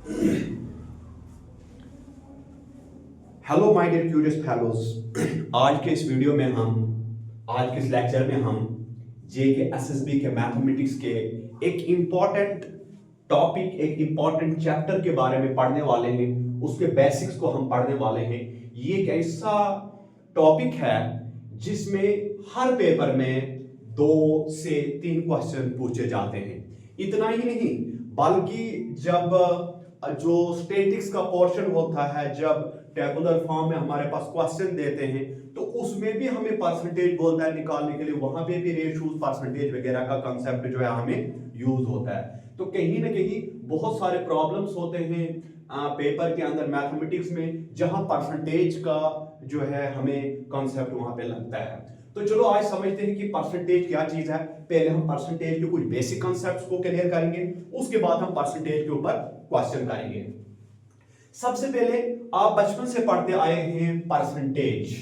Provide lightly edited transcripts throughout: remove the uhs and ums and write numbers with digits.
Hello my dear curious fellows. आज के इस वीडियो में आज के इस लेक्चर में हम जेके एसएसबी के मैथमेटिक्स के एक इम्पॉर्टेंट टॉपिक, एक इम्पॉर्टेंट चैप्टर के बारे में पढ़ने वाले हैं। उसके बेसिक्स को हम पढ़ने वाले हैं। ये एक ऐसा टॉपिक है जिसमें हर पेपर में 2 से 3 क्वेश्चन पूछे जाते हैं। इतना ही नहीं, बल्कि जब जो स्टैटिक्स का पोर्शन होता है, जब टेबुलर फॉर्म में हमारे पास क्वेश्चन देते हैं, तो उसमें भी हमें परसेंटेज बोलता है निकालने के लिए। वहां पे भी रेशियोज, परसेंटेज वगैरह का कंसेप्ट जो है हमें यूज होता है। तो कहीं ना कहीं बहुत सारे प्रॉब्लम्स होते हैं पेपर के अंदर मैथमेटिक्स में, जहां परसेंटेज का जो है हमें कंसेप्ट वहां पे लगता है। तो चलो आज समझते हैं कि परसेंटेज क्या चीज है। पहले हम परसेंटेज के कुछ बेसिक कंसेप्ट्स को क्लियर करेंगे, उसके बाद हम परसेंटेज के ऊपर क्वेश्चन करेंगे। सबसे पहले आप बचपन से पढ़ते आए हैं परसेंटेज।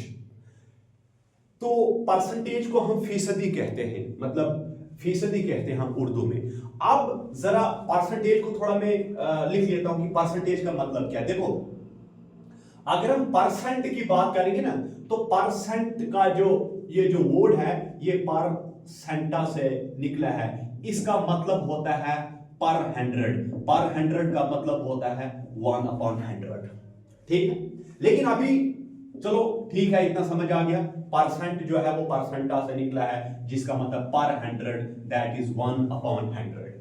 तो परसेंटेज को हम फीसदी कहते हैं, मतलब फीसदी कहते हैं हम उर्दू में। अब जरा परसेंटेज को थोड़ा मैं लिख लेता हूं कि परसेंटेज का मतलब क्या है। देखो, अगर हम परसेंट की बात करेंगे ना, तो परसेंट का ये जो वर्ड है, ये परसेंटा से निकला है। इसका मतलब होता है पर 100। पर 100 का मतलब होता है 1/100। ठीक है, लेकिन अभी चलो ठीक है, इतना समझ आ गया। परसेंट जो है वो परसेंटा से निकला है, जिसका मतलब पर 100, दैट इज 1/100।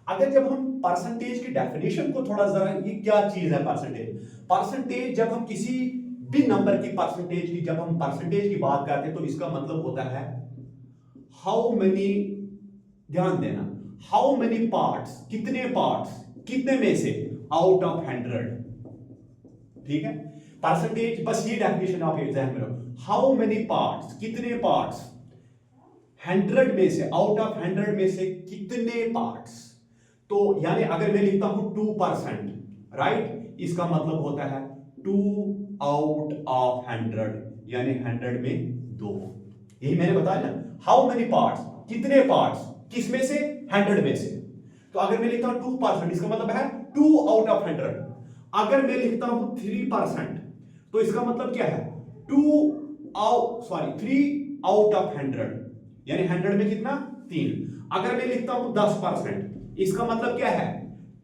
अगर जब हम परसेंटेज की डेफिनेशन को थोड़ा जरा, ये क्या चीज है परसेंटेज? परसेंटेज जब हम किसी भी नंबर की परसेंटेज की, जब हम परसेंटेज की बात करते हैं, तो इसका मतलब होता है हाउ मेनी, ध्यान देना, हाउ मेनी पार्ट्स, कितने पार्ट्स, कितने में से, आउट ऑफ 100। ठीक है, परसेंटेज, बस ये डेफिनेशन आप एग्जाम में रखो। हाउ मेनी पार्ट्स, कितने पार्ट्स, 100 में से, आउट ऑफ 100 में से कितने पार्ट्स। तो यानी अगर मैं लिखता हूं 2%, राइट, इसका मतलब होता है 2 आउट ऑफ 100, यानी 100 में 2। यही मैंने बताया ना, हाउ मेनी पार्ट्स, कितने पार्ट्स, किस में से, 100 में से। तो अगर मैं लिखता हूं 2%, इसका मतलब है 2 आउट ऑफ 100। अगर मैं लिखता हूं 3%, तो इसका मतलब क्या है, 3 आउट ऑफ 100, यानी 100 में कितना, 3। अगर मैं लिखता हूं 10%, इसका मतलब क्या है,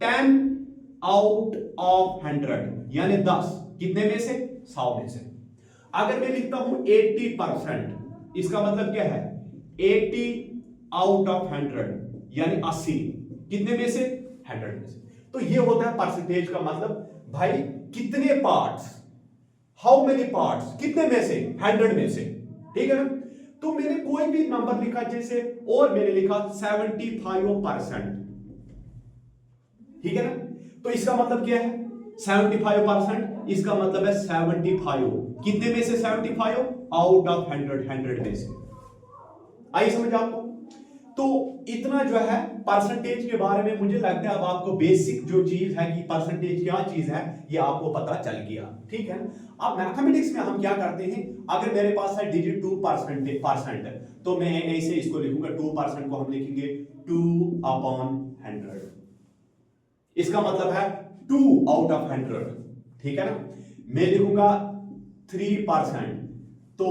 10 आउट ऑफ 100, यानी 10 कितने में से, 100 में से। अगर मैं लिखता हूं 80%, इसका मतलब क्या है, 80 आउट ऑफ 100, यानी 80 कितने में से, 100 में से। तो ये होता है परसेंटेज का मतलब, भाई कितने पार्ट्स, हाउ मेनी पार्ट्स, कितने में से, 100 में से। ठीक है ना। तो मैंने कोई भी नंबर लिखा जैसे, और मैंने लिखा 75%, ठीक है ना। तो इसका मतलब क्या है, 75%, इसका मतलब है 75, कितने में से, 75 आउट ऑफ 100, 100 में से। आइए समझ आपको। तो इतना जो है परसेंटेज के बारे में, मुझे लगता है अब आपको बेसिक जो चीज है कि परसेंटेज क्या चीज है, ये आपको पता चल गया। ठीक है। अब मैथमेटिक्स में हम क्या करते हैं, अगर मेरे पास है डिजिट 2% तो मैं ऐसे इसको लिखूंगा, 2% को हम लिखेंगे 2/100। इसका मतलब है 2 आउट ऑफ 100। ठीक है ना। मैं लिखूंगा 3%, तो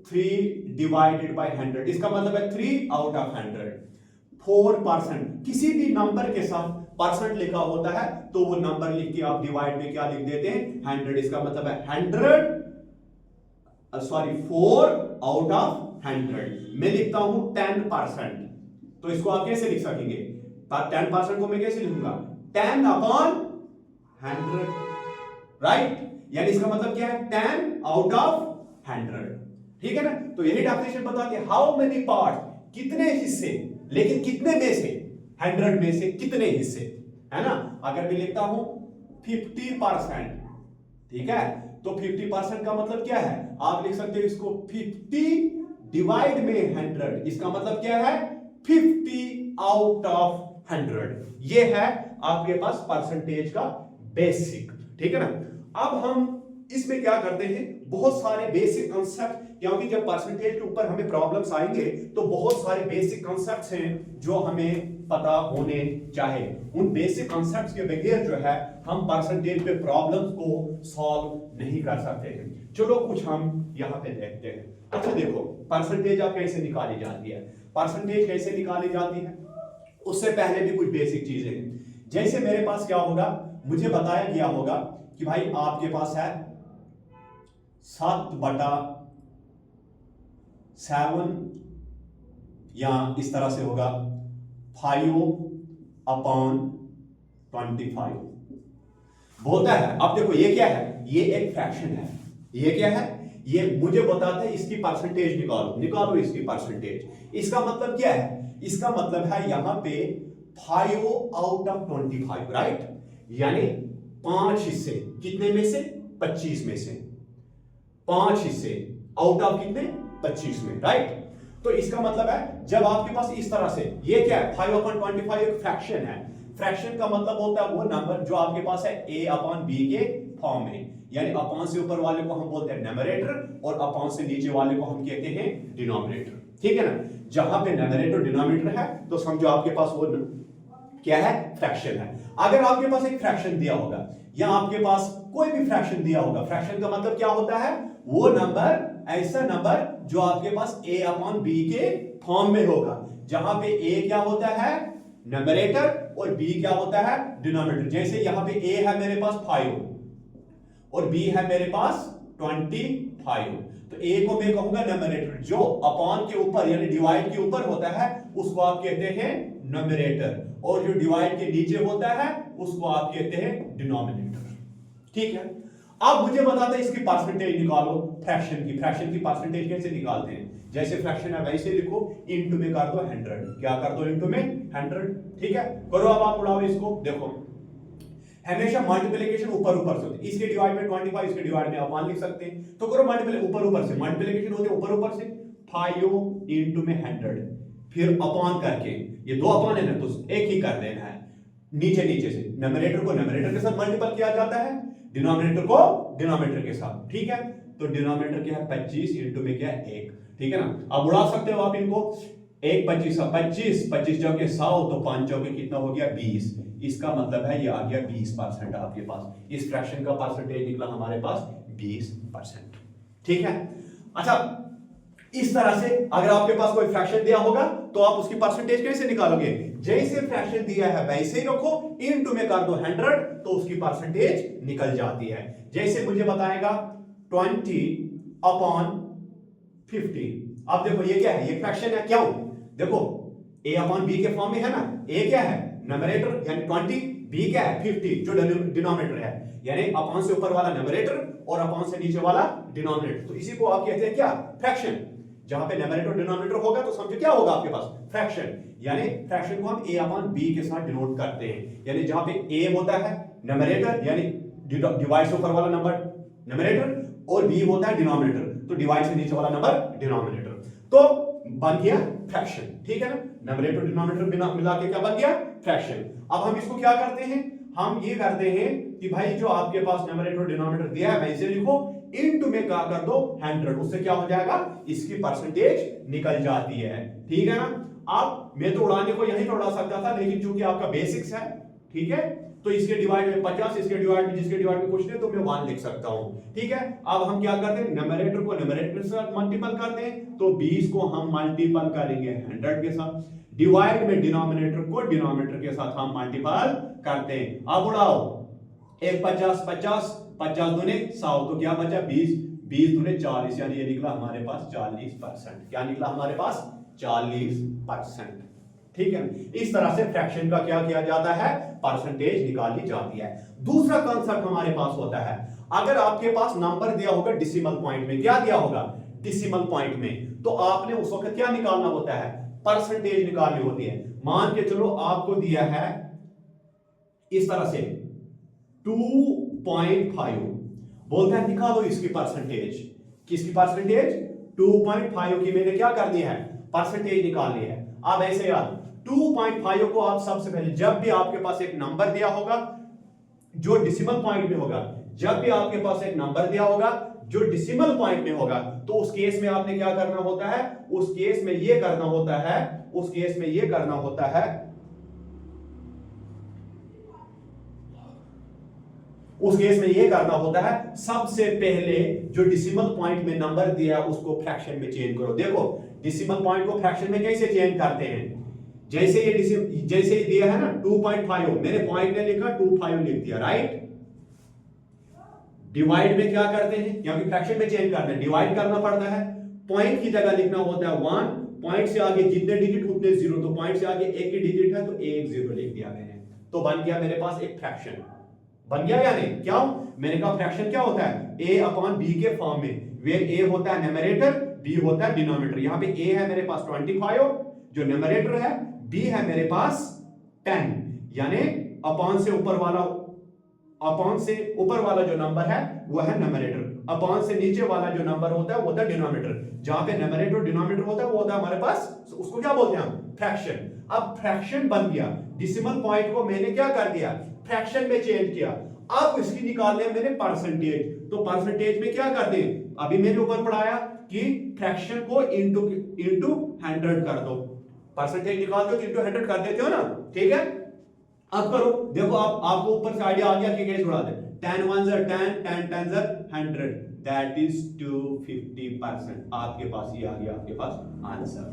3 डिवाइडेड बाय 100, इसका मतलब है 3 आउट ऑफ 100। 4%, किसी भी नंबर के साथ परसेंट लिखा होता है तो वो नंबर लिख के आप डिवाइड में क्या लिख देते हैं, 100। इसका मतलब है 4 आउट ऑफ 100। मैं लिखता हूं 10%, तो इसको आप कैसे लिख सकेंगे, 10% को मैं कैसे लिखूंगा, 10/100, राइट। यानी इसका मतलब क्या है, 10 आउट ऑफ 100। ठीक है ना। तो यही डेफिनेशन बताती है, हाउ मेनी पार्ट, कितने हिस्से, लेकिन कितने में से, 100 में से कितने हिस्से, है ना। अगर मैं लिखता हूं 50%, ठीक है, तो 50% का मतलब क्या है, आप लिख सकते हो इसको 50 डिवाइड में 100, इसका मतलब क्या है, 50 आउट ऑफ 100। ये है आपके पास परसेंटेज का बेसिक। ठीक है ना। अब हम इसमें क्या करते हैं, बहुत सारे बेसिक कांसेप्ट, क्योंकि जब परसेंटेज के ऊपर हमें प्रॉब्लम्स आएंगे तो बहुत सारे बेसिक कांसेप्ट्स हैं जो हमें पता होने चाहिए। उन बेसिक कॉन्सेप्ट्स के बगैर जो है हम परसेंटेज पे प्रॉब्लम्स को सॉल्व नहीं कर सकते हैं। चलो कुछ हम यहाँ पे देखते हैं। अच्छा देखो, परसेंटेज अब कैसे निकाली जाती है, परसेंटेज कैसे निकाली जाती है, उससे पहले भी कुछ बेसिक चीजें हैं। जैसे मेरे पास क्या होगा, मुझे बताया गया होगा कि भाई आपके पास है 7/7 या इस तरह से होगा 5/25 बोलता है। अब देखो ये क्या है, ये एक फ्रैक्शन है। ये क्या है, ये मुझे बताता है इसकी परसेंटेज निकालो, निकालो इसकी परसेंटेज। इसका मतलब क्या है, इसका मतलब है यहां पे 5/25, राइट, यानी 5 हिस्से, कितने में से, 25 में से 5 हिस्से आउट ऑफ कितने, 25 में, राइट। तो इसका मतलब है जब आपके पास इस तरह से, ये क्या है, 5/25 एक फ्रैक्शन है। फ्रैक्शन का मतलब होता है वो नंबर जो आपके पास है a/b के फॉर्म में, यानी अपॉन से ऊपर वाले को हम बोलते हैं न्यूमरेटर और अपॉन से नीचे वाले को हम कहते हैं डिनोमिनेटर, ठीक है ना। जहां पे न्यूमरेटर डिनोमिनेटर है तो समझो आपके पास वो क्या है, फ्रैक्शन है। अगर आपके पास एक फ्रैक्शन दिया होगा या आपके पास कोई भी फ्रैक्शन दिया होगा, फ्रैक्शन का मतलब क्या होता है, वो नंबर, ऐसा नंबर जो आपके पास a/b के फॉर्म में होगा, जहां पे a क्या होता है, न्यूमरेटर, और b क्या होता है, डिनोमिनेटर। जैसे यहां पे a है मेरे पास 5 और b है मेरे पास 25, तो a को मैं कहूंगा न्यूमरेटर, जो अपॉन के ऊपर यानी डिवाइड के ऊपर होता है उसको आप कहते हैं न्यूमरेटर, और जो डिवाइड के नीचे होता है उसको आप कहते हैं डिनोमिनेटर, ठीक है। अब मुझे बताता है इसकी परसेंटेज निकालो, फ्रैक्शन की परसेंटेज कैसे निकालते हैं। जैसे फ्रैक्शन है वैसे लिखो, इनटू में कर दो 100, क्या कर दो, इनटू में 100, ठीक है। करो अब आप उड़ाओ इसको, देखो हमेशा मल्टीप्लिकेशन ऊपर ऊपर से होती है, इसके डिवाइड में 25, इसके डिवाइड में आप 1 लिख सकते हैं, तो करो मल्टीप्लाई ऊपर ऊपर से, मल्टीप्लिकेशन होते हैं ऊपर ऊपर से, 5 इनटू में 100, फिर अपॉन करके, ये दो अपॉन है ना तो एक ही कर देना है, नीचे नीचे से न्यूमरेटर को न्यूमरेटर के साथ मल्टीपल किया जाता है, डिनोमिनेटर को डिनोमिनेटर के साथ, ठीक है। तो डिनोमिनेटर क्या है 25 इनटू में क्या है 1, ठीक है ना। अब उड़ा सकते हो आप इनको, 1 25 25 जगह 100 तो 5 जगह कितना हो गया 20, इसका मतलब है ये आ गया 20% आपके पास, इस फ्रैक्शन का परसेंटेज निकला हमारे पास 20%, ठीक है। अच्छा इस तरह से अगर आपके पास कोई फ्रैक्शन दिया होगा तो आप उसकी परसेंटेज कैसे निकालोगे, जैसे फ्रैक्शन दिया है वैसे ही रखो, इनटू में कर दो 100 तो उसकी परसेंटेज निकल जाती है। जैसे मुझे बताएगा 20/50, अब देखो ये क्या है, ये फ्रैक्शन है, क्यों, देखो a/b के फॉर्म में है ना, a क्या है न्यूमरेटर यानी 20, b क्या है 50 जो डिनोमिनेटर है, यानी अपॉन से ऊपर वाला न्यूमरेटर और अपॉन से नीचे वाला डिनोमिनेटर, तो इसी को आप कहते हैं क्या, फ्रैक्शन। जहां पे न्यूमरेटर डिनोमिनेटर होगा तो समझो क्या होगा आपके पास, फ्रैक्शन, यानी फ्रैक्शन को हम a/b के साथ डिनोट करते हैं, यानी जहां पे a होता है न्यूमरेटर यानी डिवाइड से ऊपर वाला नंबर न्यूमरेटर, और b होता है डिनोमिनेटर, तो डिवाइड से नीचे वाला नंबर डिनोमिनेटर, तो बन गया फ्रैक्शन, ठीक है ना। न्यूमरेटर डिनोमिनेटर मिला के क्या बन गया, फ्रैक्शन। अब हम इसको क्या करते हैं, हम ये करते हैं कि भाई जो आपके पास न्यूमरेटर डिनोमिनेटर दिया है वैसे लिखो, इनटू में क्या कर दो 100, उससे क्या हो जाएगा, इसकी परसेंटेज निकल जाती है, ठीक है ना। अब मैं तो उड़ाने को यहीं पे उड़ा सकता था, लेकिन चूंकि आपका बेसिक्स है, ठीक है, तो इसके डिवाइड में 50, इसके डिवाइड में, जिसके डिवाइड में कुछ नहीं तो मैं 1 लिख सकता हूं, ठीक है। अब हम क्या करते हैं, न्यूमरेटर को न्यूमरेटर के साथ मल्टीपल करते हैं, तो 20 को हम मल्टीपल करेंगे 100 के साथ, डिवाइड में डिनोमिनेटर को डिनोमिनेटर के साथ हम मल्टीपल करते हैं। अब उड़ाओ, 1 50 50 50 दूने 100, तो क्या बचा 20 20 दूने 40, यानी ये निकला हमारे पास 40%, क्या निकला हमारे पास 40%, ठीक है। इस तरह से फ्रैक्शन का क्या किया जाता है, परसेंटेज निकाली जाती है। दूसरा कांसेप्ट हमारे पास होता है, अगर आपके पास नंबर दिया होगा डेसिमल पॉइंट में, क्या दिया होगा डेसिमल पॉइंट में, तो आपने उस वक्त क्या निकालना होता है, परसेंटेज निकालनी होती है। मान के चलो आपको दिया है इस तरह से 2.5, बोलता है निकालो इसकी परसेंटेज, किसकी परसेंटेज, 2.5 की मैंने क्या कर दी है, परसेंटेज निकालनी है। अब ऐसे यार 2.5 को आप सबसे पहले, जब भी आपके पास एक नंबर दिया होगा जो डेसिमल पॉइंट में होगा, जब भी आपके पास एक नंबर दिया होगा जो डेसिमल पॉइंट में होगा, तो उस केस में आपने क्या करना होता है, उस केस में ये करना होता है, उस केस में ये करना होता है उस केस में ये करना होता है, सबसे पहले जो डिसिमल पॉइंट में नंबर दिया उसको फ्रैक्शन में चेंज करो। देखो डिसिमल पॉइंट को फ्रैक्शन में कैसे चेंज करते हैं, जैसे ये दिया है ना 2.5, मैंने पॉइंट में लिखा 25 लिख दिया, राइट। डिवाइड में क्या करते हैं, क्योंकि फ्रैक्शन में चेंज करते हैं, डिवाइड करना पड़ता है। पॉइंट की जगह लिखना होता है 1, पॉइंट से आगे जितने डिजिट उतने 0, तो पॉइंट से आगे एक ही डिजिट है तो एक 0 लिख दिया मैंने, तो बन गया मेरे पास एक फ्रैक्शन। बन गया या नहीं? क्या मैंने कहा फ्रैक्शन क्या होता है, a अपॉन b के फॉर्म में, वेयर a होता है न्यूमरेटर, b होता है डिनोमिनेटर। यहां पे a है मेरे पास 25 जो न्यूमरेटर है, b है मेरे पास 10, यानी अपॉन से ऊपर वाला जो नंबर है वो है न्यूमरेटर, अपॉन से नीचे वाला जो नंबर होता है वो होता है डिनोमिनेटर। जहां पे न्यूमरेटर और डिनोमिनेटर होता है वो होता है हमारे पास, उसको क्या बोलते हैं हम, फ्रैक्शन। अब फ्रैक्शन बन गया, डिसिमल पॉइंट को मैंने क्या कर दिया, फ्रैक्शन में चेंज किया। अब इसकी निकाल लिया मैंने परसेंटेज, तो परसेंटेज में क्या करते हैं, अभी मैंने ऊपर पढ़ाया कि फ्रैक्शन को इनटू 100 कर दो, परसेंटेज निकाल दो तो इनटू 100 कर देते हो ना, ठीक है। अब करो, देखो आपको ऊपर से आइडिया आ गया कि कैसे उड़ा दे, 10 1 10, 10 10 100, दैट इज 250%। आपके पास ये आ गया, आपके पास आंसर,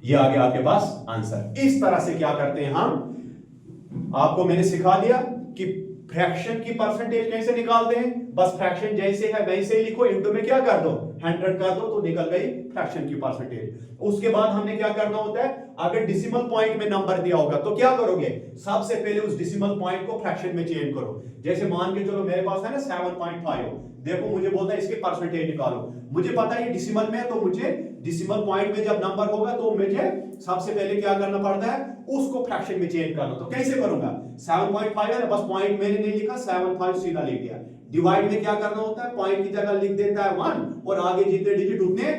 ये आ गया आपके पास आंसर। इस तरह से क्या करते हैं हम, आपको मैंने सिखा दिया कि फ्रैक्शन की परसेंटेज कैसे निकालते हैं। बस फ्रैक्शन जैसे है वैसे ही लिखो, इनटू में क्या कर दो 100 कर दो, तो निकल गई फ्रैक्शन की परसेंटेज। उसके बाद हमने क्या करना होता है, अगर डिसिमल पॉइंट में नंबर दिया होगा तो क्या करोगे, सबसे पहले उस डिसिमल पॉइंट को फ्रैक्शन में चेंज करो। जैसे मान के चलो मेरे पास है ना 7.5, देखो मुझे बोलता है इसके परसेंटेज निकालो, मुझे पता है ये डिसिमल में है, तो मुझे डिसिमल पॉइंट में जब नंबर होगा तो मुझे सबसे पहले क्या करना पड़ता है, उसको फ्रैक्शन में चेंज करना। तो कैसे करूंगा, 7.5 है ना, बस पॉइंट मैंने नहीं लिखा, 75 सीधा लिख दिया। डिवाइड में क्या करना होता है, पॉइंट की जगह लिख देता है 1 और आगे जितने डिजिट उतने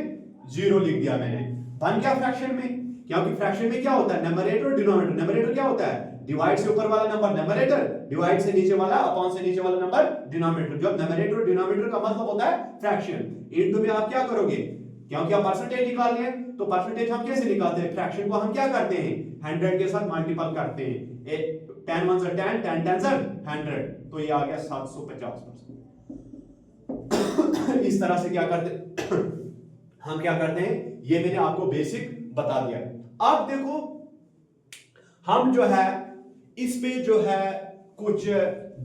0 लिख दिया मैंने, बन गया फ्रैक्शन में। क्योंकि फ्रैक्शन में क्या होता है, न्यूमरेटर और डिनोमिनेटर। न्यूमरेटर क्या होता है, डिवाइड से ऊपर वाला नंबर न्यूमरेटर, डिवाइड से नीचे वाला, अपॉन से नीचे वाला नंबर डिनोमिनेटर। जो न्यूमरेटर और डिनोमिनेटर का मतलब होता है फ्रैक्शन। इनटू में आप क्या करोगे, क्योंकि आप परसेंटेज निकाल रहे हैं, तो परसेंटेज हम कैसे निकालते हैं, फ्रैक्शन को हम क्या करते हैं 100 के साथ मल्टीपल करते हैं, 10 1 10, 10 10 100, तो ये आ गया 750%। इस तरह से क्या करते हम क्या करते हैं, ये मैंने आपको बेसिक बता दिया। अब देखो हम जो है इस पे जो है कुछ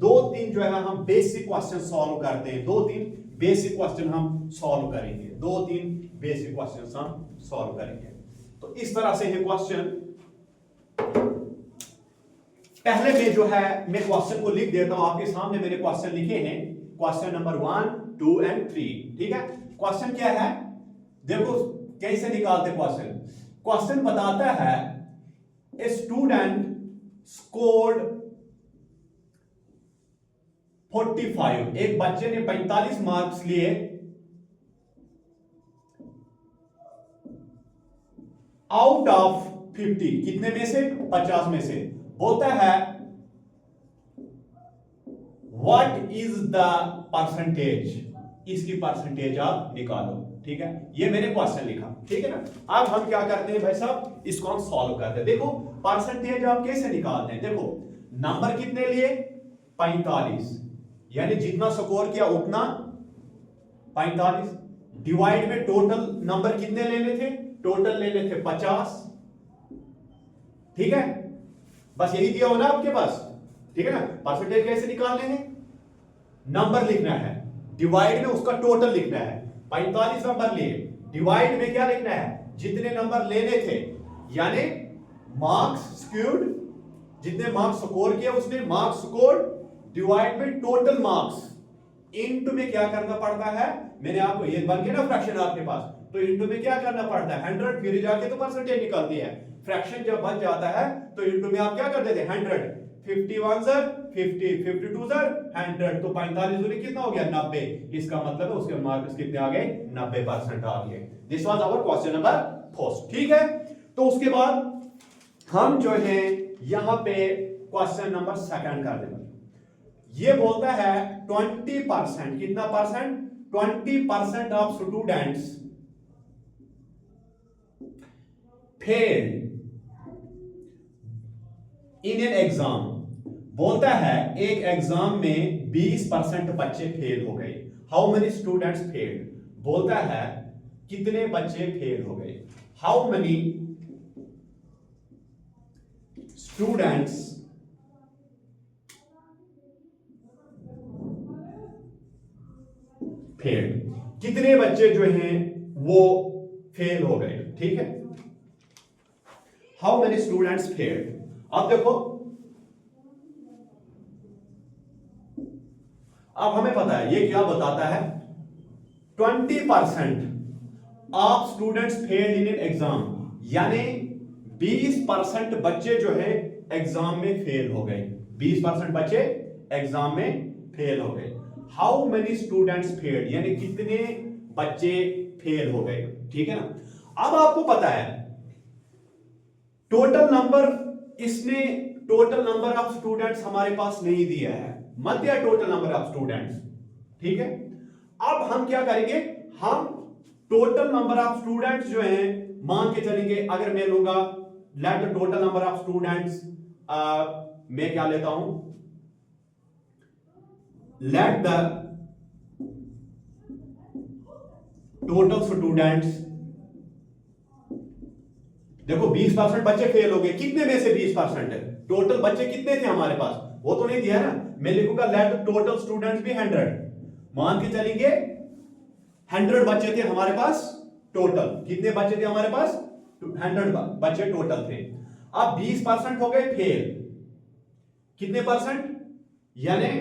2-3 जो है हम बेसिक क्वेश्चन सॉल्व करते हैं, 2-3 बेसिक क्वेश्चन हम सॉल्व करेंगे, 2-3 बेसिक क्वेश्चन हम सॉल्व करेंगे। तो इस तरह से है क्वेश्चन। पहले में जो है मैं क्वेश्चन को लिख देता हूं, आपके सामने मैंने क्वेश्चन लिखे हैं, क्वेश्चन नंबर 1 2 एंड 3, ठीक है। क्वेश्चन क्या है, देखो कैसे निकालते क्वेश्चन। क्वेश्चन बताता है ए स्टूडेंट स्कोर्ड 45, एक बच्चे ने 45 मार्क्स लिए आउट ऑफ 50, कितने में से, 50 में से। बोलता है व्हाट इज द परसेंटेज, इसकी परसेंटेज आप निकालो, ठीक है। ये मैंने क्वेश्चन लिखा, ठीक है ना। अब हम क्या करते हैं भाई साहब, इसको हम सॉल्व करते हैं। देखो परसेंटेज आप कैसे निकालते हैं, देखो नंबर कितने लिए 45, यानी जितना स्कोर किया उतना 45, डिवाइड में टोटल नंबर कितने लेने थे, टोटल लेने थे 50, ठीक है। बस यही दिया हो ना आपके पास, ठीक है ना। परसेंटेज कैसे निकालने हैं, नंबर लिखना है, डिवाइड में उसका टोटल लिखना है। 45 नंबर लिए, डिवाइड में क्या लिखना है, जितने नंबर लेने थे, यानी मार्क्स स्क्वायर्ड, जितने मार्क्स स्कोर किया उसने मार्क्स स्कोर, डिवाइड में टोटल मार्क्स, इनटू में क्या करना पड़ता है, मैंने आपको ये बन गया ना फ्रैक्शन आपके पास, तो इनटू में क्या करना पड़ता है 100, फिर जाके तो परसेंटेज निकलती है। फ्रैक्शन जब बन जाता है तो इनटू में आप क्या कर देते हैं 100, 51 सर 50, 52 सर 100, तो 45 दूनी कितना हो गया 90। इसका मतलब है उसके मार्क्स कितने आ गए, 90% आ गए। This was our question number 4, ठीक है। तो उसके बाद हम जो है यहां पे क्वेश्चन नंबर 2 कर देंगे। ये बोलता है 20%, कितना percent, 20% of students fail in an exam, बोलता है एक एग्जाम में 20% बच्चे फेल हो गए। हाउ मेनी स्टूडेंट्स फेल्ड, बोलता है कितने बच्चे फेल हो गए। हाउ मेनी स्टूडेंट्स फेल, कितने बच्चे जो हैं वो फेल हो गए। ठीक है, हाउ मेनी स्टूडेंट्स फेल। अब देखो, अब हमें पता है ये क्या बताता है, 20% of students fail in an exam, यानी 20% बच्चे जो है एग्जाम में फेल हो गए। 20% बच्चे एग्जाम में फेल हो गए। हाउ मेनी स्टूडेंट्स फेल, यानी कितने बच्चे फेल हो गए। ठीक है ना। अब आपको पता है टोटल नंबर, इसने टोटल नंबर ऑफ स्टूडेंट्स हमारे पास नहीं दिया है, मत दिया टोटल नंबर ऑफ स्टूडेंट्स। ठीक है, अब हम क्या करेंगे, हम टोटल नंबर ऑफ स्टूडेंट्स जो हैं मान के चलेंगे। अगर मैं लूंगा let the total number of students, मैं क्या लेता हूं, लेट द टोटल स्टूडेंट्स। देखो 20% बच्चे फेल हो गए, कितने में से 20% है, टोटल बच्चे कितने थे हमारे पास, वो तो नहीं दिया ना। मैं लिखूंगा लेट द टोटल स्टूडेंट्स भी 100, मान के चलेंगे 100 बच्चे थे हमारे पास टोटल। कितने बच्चे थे हमारे पास, 100 बच्चे टोटल थे। अब 20% हो गए फेल, कितने परसेंट, यानी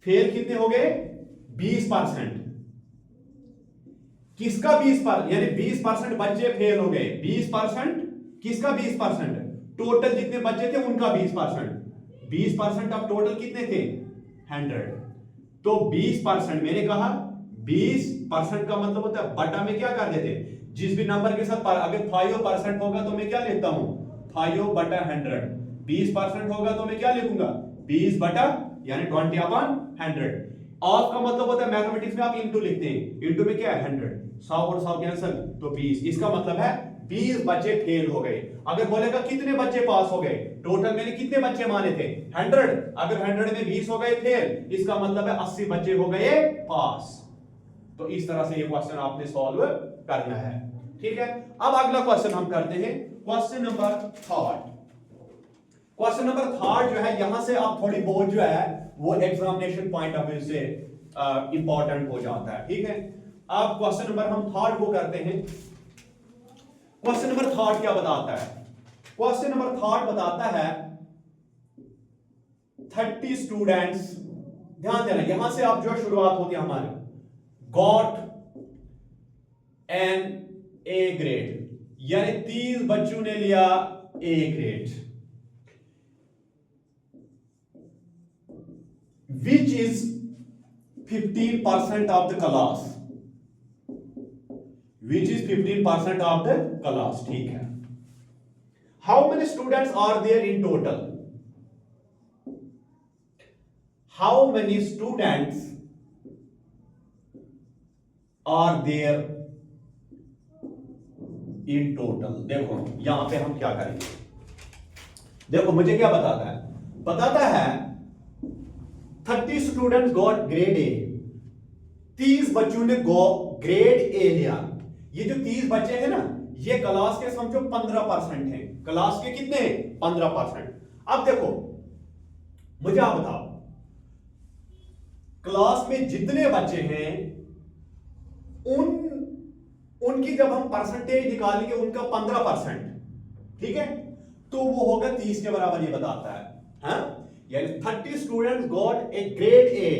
फेल कितने हो गए, 20%। किसका 20%, यानी 20% बच्चे फेल हो गए। 20% किसका 20%, टोटल जितने बच्चे थे उनका 20%। 20% अब टोटल कितने थे, 100। तो 20% मैंने कहा 20% का मतलब होता है बटा में क्या कर देते, जिस भी नंबर के साथ अगर 5% होगा तो मैं क्या लिखता हूं, 5/100। 20% होगा तो मैं क्या लिखूंगा, 20 बटा यानी 20/100। ऑफ का मतलब होता है मैथमेटिक्स में आप इंटू लिखते हैं, इंटू में क्या है 100, 100 और 100 कैंसिल तो 20। इसका मतलब है 20 बच्चे फेल हो गए। अगर बोलेगा कितने बच्चे पास हो गए, टोटल मैंने कितने बच्चे माने थे 100, अगर 100 में 20 हो गए फेल, इसका मतलब है 80 बच्चे हो गए पास। तो इस तरह से ये क्वेश्चन आपने सॉल्व करना है। ठीक है, अब अगला क्वेश्चन हम करते हैं, क्वेश्चन नंबर 3। क्वेश्चन नंबर 3 जो है, यहां से आप थोड़ी बहुत जो है वो एग्जामिनेशन पॉइंट ऑफ व्यू से इंपॉर्टेंट हो जाता है। ठीक है, अब क्वेश्चन नंबर हम 3 को करते हैं। क्वेश्चन नंबर 3 क्या बताता है, क्वेश्चन नंबर 3 बताता है 30 स्टूडेंट्स, ध्यान देना यहां से आप जो शुरुआत होती है हमारी, गॉट एन ए ग्रेड, यानी 30 बच्चों ने लिया A grade, which is 15% of the class, which is 15% of the class। ठीक है, how many students are there in total, how many students are there in total। देखो यहां पे हम क्या करेंगे, देखो मुझे क्या बताता है, बताता है 30 स्टूडेंट्स गॉट ग्रेड ए, 30 बच्चों ने ग्रेड ए लिया। ये जो 30 बच्चे हैं ना, ये क्लास के समझो 15% हैं, क्लास के कितने 15%। अब देखो मुझे आप बताओ, क्लास में जितने बच्चे हैं उनकी जब हम परसेंटेज निकालेंगे उनका 15%, ठीक है, तो वो होगा 30 के बराबर, ये बताता है। हाँ, यानी 30 students got A grade A,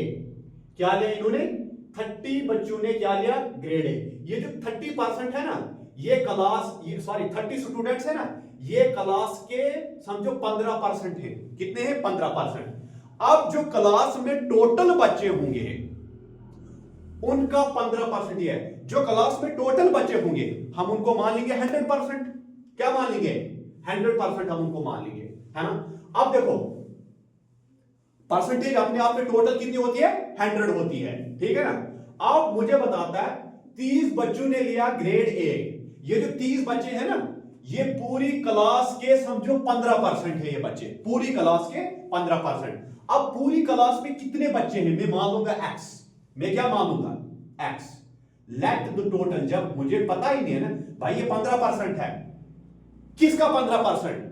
क्या लिया इन्होंने, 30 बच्चों ने क्या लिया, ग्रेड ए। ये जो 30% है ना, ये क्लास, ये सॉरी 30 स्टूडेंट्स है ना, ये क्लास के समझो 15% है। कितने हैं, 15%। अब जो क्लास में टोटल बच्चे होंगे उनका 15% है। जो क्लास में टोटल बच्चे होंगे हम उनको मान लेंगे 100%। क्या मान लेंगे, 100% हम उनको मान लेंगे, है ना। अब देखो परसेंटेज अपने आप में टोटल कितनी होती है, 100 होती है, ठीक है ना। अब मुझे बताता है 30 बच्चों ने लिया ग्रेड ए। ये जो 30 बच्चे हैं ना, ये पूरी क्लास के समझो 15% है ये बच्चे, पूरी क्लास के 15%। अब पूरी क्लास में कितने बच्चे हैं मैं मान लूंगा x, मैं क्या मान लूंगा x। लेट द टोटल, जब मुझे पता ही नहीं है ना भाई ये 15% है, किसका 15%?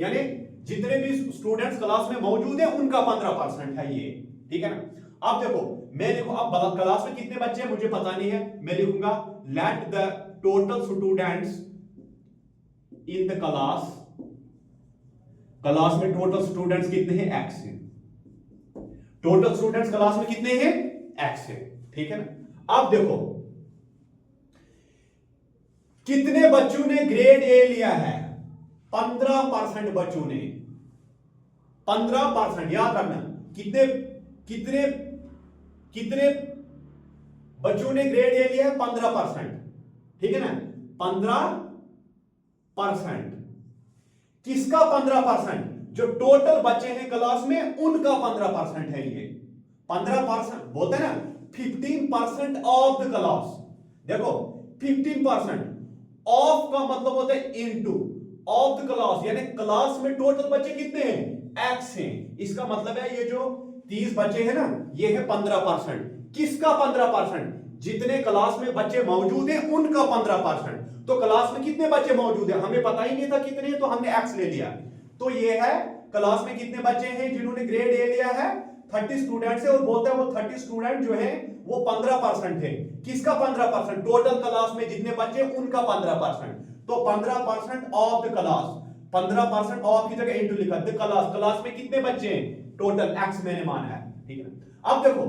यानी जितने भी स्टूडेंट्स क्लास में मौजूद है उनका 15% है ये, ठीक है ना। अब देखो मैं लिखूं, अब क्लास में कितने बच्चे हैं मुझे पता नहीं है, मैं लिखूंगा let the total students in the class, class में टोटल स्टूडेंट्स कितने हैं x है, टोटल स्टूडेंट्स क्लास में कितने हैं x है, ठीक है ना। अब देखो कितने बच्चों ने ग्रेड ए लिया है, 15% बच्चों ने, 15%, याद रखना कितने कितने कितने बच्चों ने ग्रेड ए लिया है, 15%, ठीक है ना, 15%। किसका 15%? जो टोटल बच्चे हैं क्लास में उनका 15% है ये। 15% बोलते हैं ना 15% ऑफ द क्लास। देखो 15% ऑफ का मतलब होता है इनटू ऑफ द क्लास, यानी क्लास में टोटल बच्चे कितने हैं x हैं, इसका मतलब है ये जो 30 बच्चे हैं ना ये है 15%। किसका 15%? जितने क्लास में बच्चे मौजूद हैं उनका 15%। तो क्लास में कितने बच्चे मौजूद हैं हमें पता ही नहीं था कितने, तो हमने x ले लिया। तो ये है क्लास में कितने बच्चे हैं जिन्होंने ग्रेड ए लिया है, 30 स्टूडेंट्स है, और बोलता है वो 30 स्टूडेंट जो है वो 15% है। किसका 15%? टोटल क्लास में जितने बच्चे उनका 15%। तो 15% ऑफ द क्लास, 15% ऑफ की जगह इनटू लिखा, द क्लास, क्लास में कितने बच्चे हैं टोटल x मैंने माना है, ठीक है। अब देखो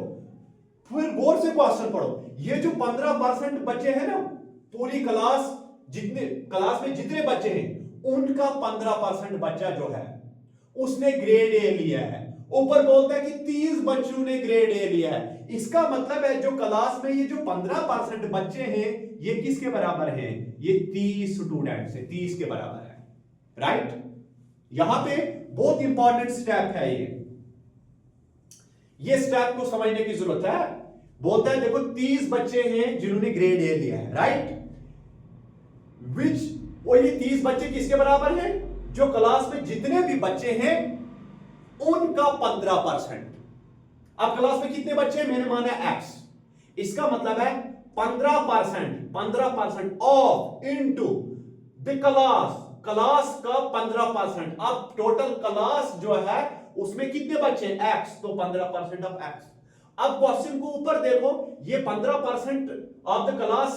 फिर गौर से क्वेश्चन पढ़ो, ये जो 15% बच्चे हैं ना पूरी क्लास, जितने क्लास में जितने बच्चे हैं उनका 15% बच्चा जो है उसने ग्रेड ए लिया है। ऊपर बोलता है कि 30 बच्चों ने ग्रेड ए लिया है, इसका मतलब है जो क्लास में ये जो 15% बच्चे हैं ये किसके बराबर हैं? ये 30 स्टूडेंट्स है, 30 के बराबर है, राइट। यहां पे बहुत इंपॉर्टेंट स्टेप है ये स्टेप को समझने की जरूरत है। बोलता है देखो 30 बच्चे हैं जिन्होंने ग्रेड ए लिया है, राइट, विच, और ये 30 बच्चे किसके बराबर हैं? जो क्लास में जितने भी बच्चे हैं उनका 15%। अब क्लास में कितने बच्चे हैं मैंने माना x, इसका मतलब है 15% of into the class, class का 15%। अब टोटल क्लास जो है उसमें कितने बच्चे हैं x, तो 15% ऑफ x। अब क्वेश्चन को ऊपर देखो, ये 15% ऑफ द क्लास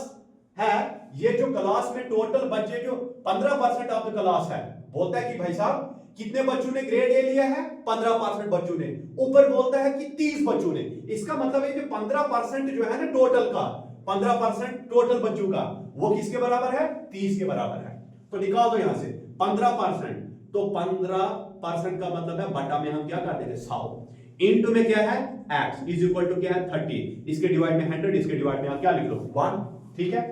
है, ये जो क्लास में टोटल बच्चे जो 15% ऑफ द क्लास है, बोलता है कि भाई साहब कितने बच्चों ने ग्रेड ए लिया है? 15% बच्चों ने। ऊपर बोलता है कि 30 बच्चों ने, इसका मतलब है कि 15% जो है ना टोटल का, 15% टोटल बच्चों का वो किसके बराबर है? 30 के बराबर है। तो निकाल दो यहां से 15%, तो 15% का मतलब है बटा में हम क्या करते थे 100, इनटू में क्या है x इज इक्वल टू क्या है 30, इसके डिवाइड में 100, इसके डिवाइड में आप क्या लिख लो 1, ठीक है।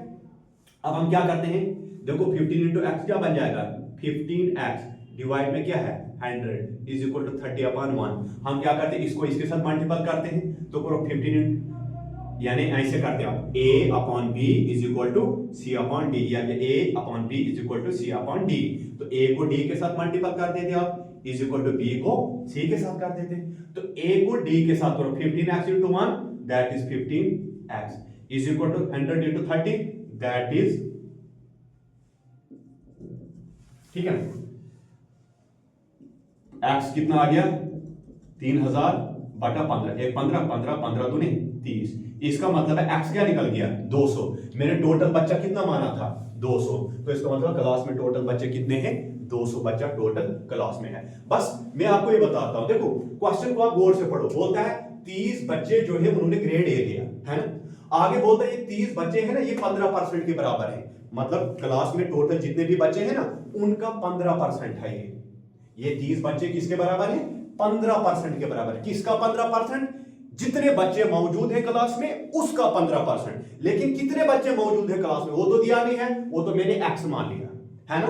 अब हम क्या करते हैं, देखो 15 इंटू एक्स क्या बन जाएगा 15x डिवाइड में क्या है 100 इज इक्वल टू 30/1। हम क्या करते हैं इसको इसके साथ मल्टीपल करते हैं, तो करो 15 यानी ऐसे करते हैं आप a/b is equal to c/d, या a/b is equal to c/d। तो a को d के साथ मल्टीपल कर देते आप इज इक्वल टू b को c के साथ कर देते हैं। तो a को d के साथ करो 15x into 1 that is 15x is equal to 100 into 30 that is, ठीक है ना, x कितना आ गया 3000 बटा 15, एक 15 15 15 दूनी 30, इसका मतलब है x क्या निकल गया 200। मैंने टोटल बच्चा कितना माना था 200, तो इसका मतलब क्लास में टोटल बच्चे कितने हैं 200 बच्चा टोटल क्लास में है। बस मैं आपको ये बताता हूं, देखो क्वेश्चन को आप गौर से पढ़ो। बोलता है 30 बच्चे जो है उन्होंने ग्रेड ए लिया है ना, आगे बोलता है ये 30 बच्चे हैं ना ये 15% के बराबर है, मतलब क्लास में टोटल जितने भी बच्चे हैं ना उनका 15% है ये 30 बच्चे किसके बराबर है 15% के बराबर है। किसका 15%? जितने बच्चे मौजूद है क्लास में उसका 15%। लेकिन कितने बच्चे मौजूद है क्लास में वो तो दिया नहीं है, वो तो मैंने x मान लिया है ना।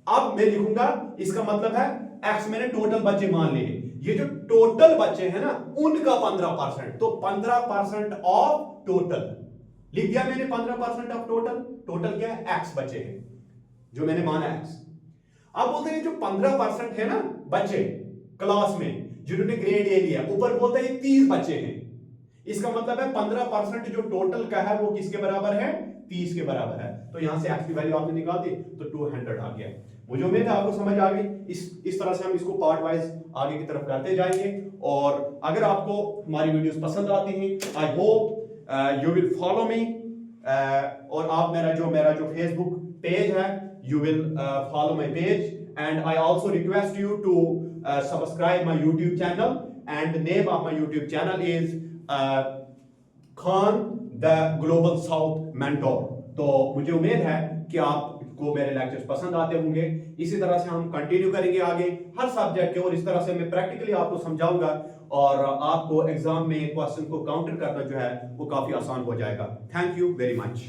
अब मैं लिखूंगा इसका मतलब है x मैंने टोटल बच्चे मान लिए, ये जो टोटल बच्चे हैं ना उनका 15%, तो 15% ऑफ टोटल लिख दिया मैंने 15% ऑफ टोटल। टोटल क्या है x बचे हैं, जो मैंने माना x। अब बोलते हैं जो 15% है ना बच्चे क्लास में जिन्होंने ग्रेड ए लिया, ऊपर बोलते हैं 30 बच्चे हैं, इसका मतलब है 15% जो टोटल का है वो किसके बराबर है, 30 के बराबर है। तो यहां से x की वैल्यू आपने निकाल दी तो 200 आ गया। मुझे उम्मीद है आपको समझ आ गई। इस तरह से हम इसको पार्ट वाइज आगे की तरफ करते जाएंगे। और अगर आपको हमारी वीडियोस पसंद आती हैं, I hope you will follow me, और आप मेरा जो फेसबुक पेज है, you will follow my page, and I also request you to subscribe my YouTube channel, and the name of my YouTube channel is Khan the global south mentor. तो मुझे उम्मीद है कि आपको मेरे लेक्चर्स पसंद आते होंगे। इसी तरह से हम कंटिन्यू करेंगे आगे हर सब्जेक्ट के, और इस तरह से मैं प्रैक्टिकली आपको समझाऊंगा और आपको एग्जाम में क्वेश्चन को काउंटर करना जो है वो काफी आसान हो जाएगा। Thank you very much.